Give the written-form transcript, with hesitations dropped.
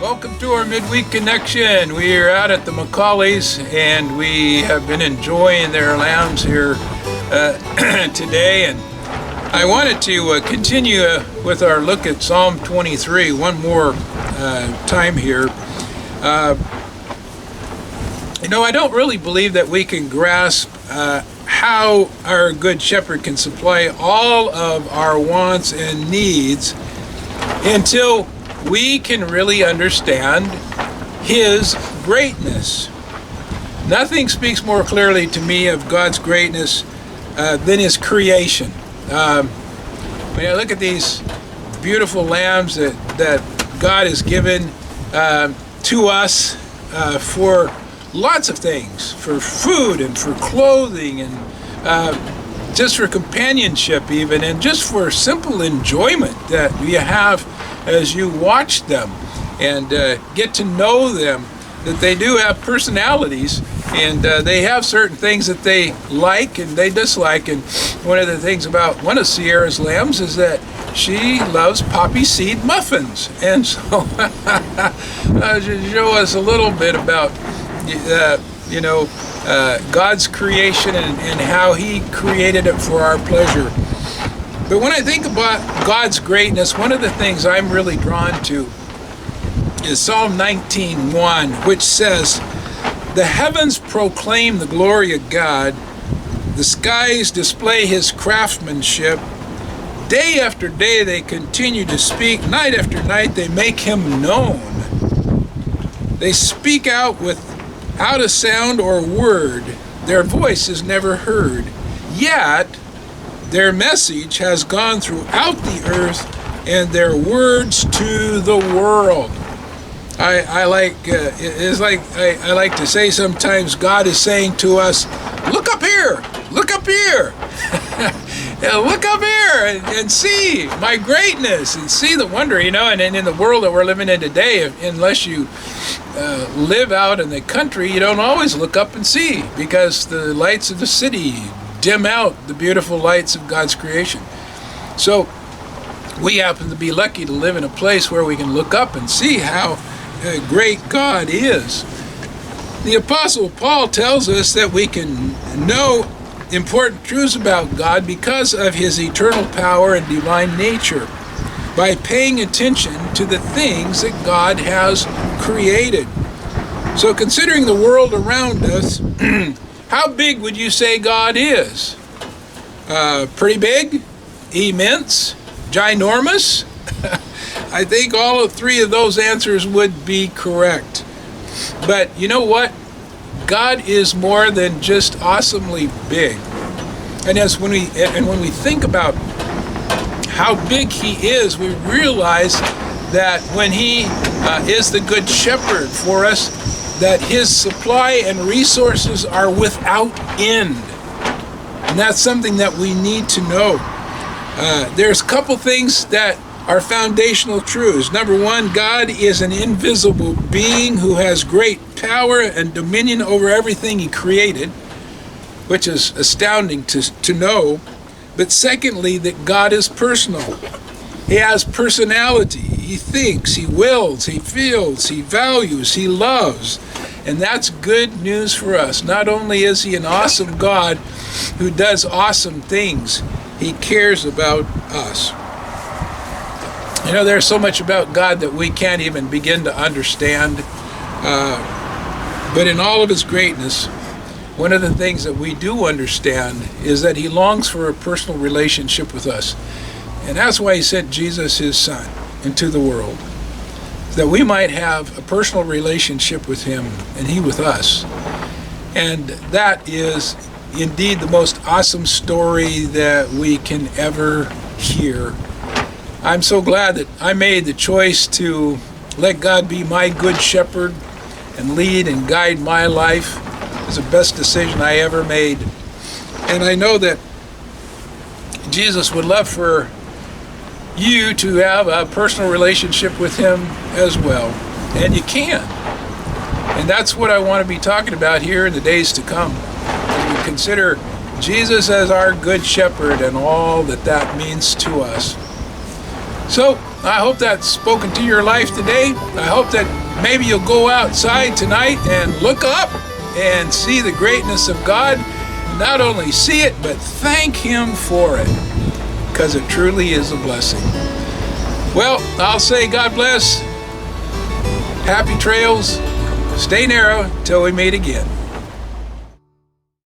Welcome to our Midweek Connection. We are out at the Macaulay's and we have been enjoying their lambs here today. And I wanted to continue with our look at Psalm 23 one more time here. I don't really believe that we can grasp how our Good Shepherd can supply all of our wants and needs until we can really understand His greatness. Nothing speaks more clearly to me of God's greatness than His creation. When I look at these beautiful lambs that God has given to us for lots of things, for food and for clothing and just for companionship even, and just for simple enjoyment that you have as you watch them and get to know them, that they do have personalities and they have certain things that they like and they dislike. And one of the things about one of Sierra's lambs is that she loves poppy seed muffins. And so to show us a little bit about God's creation and how He created it for our pleasure. But when I think about God's greatness, one of the things I'm really drawn to is Psalm 19:1, which says, "The heavens proclaim the glory of God, the skies display His craftsmanship. Day after day they continue to speak, night after night they make Him known. They speak out without a sound or word, their voice is never heard, yet their message has gone throughout the earth and their words to the world." I like to say sometimes God is saying to us, look up here, look up here. Look up here and see my greatness and see the wonder, and in the world that we're living in today, unless you live out in the country, you don't always look up and see because the lights of the city dim out the beautiful lights of God's creation. So we happen to be lucky to live in a place where we can look up and see how great God is. The Apostle Paul tells us that we can know important truths about God because of His eternal power and divine nature by paying attention to the things that God has created. So considering the world around us, how big would you say God is? Pretty big? Immense? Ginormous? I think all three of those answers would be correct. But you know what? God is more than just awesomely big. And when we think about how big He is, we realize that when He is the Good Shepherd for us, that His supply and resources are without end. And that's something that we need to know. There's a couple things that are foundational truths. Number one, God is an invisible being who has great power and dominion over everything He created, which is astounding to know. But secondly, that God is personal. He has personality. He thinks, He wills, He feels, He values, He loves. And that's good news for us. Not only is He an awesome God who does awesome things, He cares about us. There's so much about God that we can't even begin to understand. But in all of His greatness, one of the things that we do understand is that He longs for a personal relationship with us. And that's why He sent Jesus, His Son, into the world, that we might have a personal relationship with Him and He with us. And that is indeed the most awesome story that we can ever hear. I'm so glad that I made the choice to let God be my Good Shepherd and lead and guide my life. It was the best decision I ever made. And I know that Jesus would love for you to have a personal relationship with Him as well. And you can. And that's what I want to be talking about here in the days to come, as we consider Jesus as our Good Shepherd and all that that means to us. So I hope that's spoken to your life today. I hope that maybe you'll go outside tonight and look up and see the greatness of God. Not only see it, but thank Him for it, because it truly is a blessing. Well, I'll say God bless. Happy trails. Stay narrow till we meet again.